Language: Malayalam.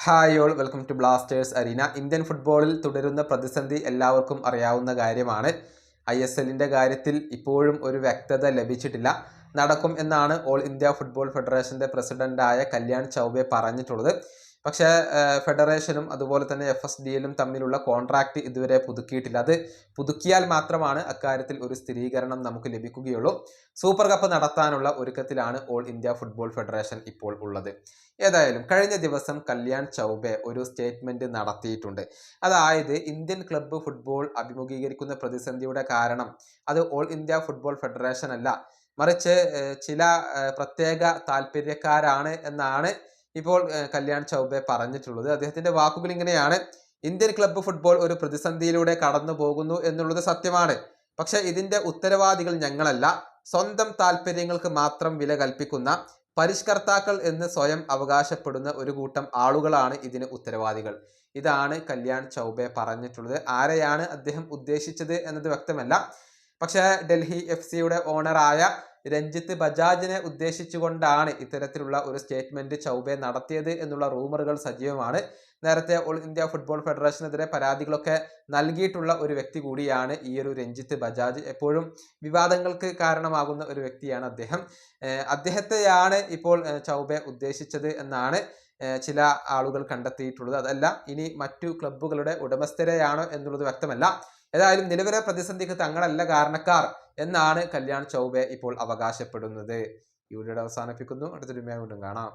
Hi all, welcome to Blasters arena. Indian ഫുട്ബോളിൽ തുടരുന്ന പ്രതിസന്ധി എല്ലാവർക്കും അറിയാവുന്ന കാര്യമാണ്. ISLന്റെ കാര്യത്തിൽ ഇപ്പോഴും ഒരു വ്യക്തത ലഭിച്ചിട്ടില്ല. നടക്കും എന്നാണ് ഓൾ ഇന്ത്യ ഫുട്ബോൾ ഫെഡറേഷന്റെ പ്രസിഡന്റായ കല്യാൺ ചൗബെ പറഞ്ഞിട്ടുള്ളത്. പക്ഷേ ഫെഡറേഷനും അതുപോലെ തന്നെ FSDLും തമ്മിലുള്ള കോൺട്രാക്റ്റ് ഇതുവരെ പുതുക്കിയിട്ടില്ല. അത് പുതുക്കിയാൽ മാത്രമാണ് അക്കാര്യത്തിൽ ഒരു സ്ഥിരീകരണം നമുക്ക് ലഭിക്കുകയുള്ളൂ. സൂപ്പർ കപ്പ് നടത്താനുള്ള ഒരുക്കത്തിലാണ് ഓൾ ഇന്ത്യ ഫുട്ബോൾ ഫെഡറേഷൻ ഇപ്പോൾ ഉള്ളത്. ഏതായാലും കഴിഞ്ഞ ദിവസം കല്യാൺ ചൗബെ ഒരു സ്റ്റേറ്റ്മെന്റ് നടത്തിയിട്ടുണ്ട്. അതായത് ഇന്ത്യൻ ക്ലബ്ബ് ഫുട്ബോൾ അഭിമുഖീകരിക്കുന്ന പ്രതിസന്ധിയുടെ കാരണം അത് ഓൾ ഇന്ത്യ ഫുട്ബോൾ ഫെഡറേഷൻ അല്ല, മറിച്ച് ചില പ്രത്യേക താല്പര്യക്കാരാണ് എന്നാണ് ഇപ്പോൾ കല്യാൺ ചൗബെ പറഞ്ഞിട്ടുള്ളത്. അദ്ദേഹത്തിന്റെ വാക്കുകൾ ഇങ്ങനെയാണ്: ഇന്ത്യൻ ക്ലബ്ബ് ഫുട്ബോൾ ഒരു പ്രതിസന്ധിയിലൂടെ കടന്നു പോകുന്നു എന്നുള്ളത് സത്യമാണ്. പക്ഷെ ഇതിന്റെ ഉത്തരവാദികൾ ഞങ്ങളല്ല. സ്വന്തം താല്പര്യങ്ങൾക്ക് മാത്രം വില കൽപ്പിക്കുന്ന പരിഷ്കർത്താക്കൾ എന്ന് സ്വയം അവകാശപ്പെടുന്ന ഒരു കൂട്ടം ആളുകളാണ് ഇതിന് ഉത്തരവാദികൾ. ഇതാണ് കല്യാൺ ചൗബെ പറഞ്ഞിട്ടുള്ളത്. ആരെയാണ് അദ്ദേഹം ഉദ്ദേശിച്ചത് എന്നത് വ്യക്തമല്ല. പക്ഷേ ഡൽഹി FCയുടെ ഓണറായ രഞ്ജിത്ത് ബജാജിനെ ഉദ്ദേശിച്ചുകൊണ്ടാണ് ഇത്തരത്തിലുള്ള ഒരു സ്റ്റേറ്റ്മെന്റ് ചൗബെ നടത്തിയത് എന്നുള്ള റൂമറുകൾ സജീവമാണ്. നേരത്തെ ഓൾ ഇന്ത്യ ഫുട്ബോൾ ഫെഡറേഷനെതിരെ പരാതികളൊക്കെ നൽകിയിട്ടുള്ള ഒരു വ്യക്തി കൂടിയാണ് ഈ ഒരു രഞ്ജിത്ത് ബജാജ്. എപ്പോഴും വിവാദങ്ങൾക്ക് കാരണമാകുന്ന ഒരു വ്യക്തിയാണ് അദ്ദേഹം. അദ്ദേഹത്തെയാണ് ഇപ്പോൾ ചൗബെ ഉദ്ദേശിച്ചത് എന്നാണ് ചില ആളുകൾ കണ്ടെത്തിയിട്ടുള്ളത്. അതല്ല ഇനി മറ്റു ക്ലബ്ബുകളുടെ ഉടമസ്ഥരെയാണോ എന്നുള്ളത് വ്യക്തമല്ല. ഏതായാലും നിലവിലെ പ്രതിസന്ധിക്ക് തങ്ങളല്ല കാരണക്കാർ എന്നാണ് കല്യാൺ ചൗബെ ഇപ്പോൾ അവകാശപ്പെടുന്നത്. ഈ വീഡിയോ അവസാനിപ്പിക്കുന്നു. അടുത്തൊരു വീണ്ടും കാണാം.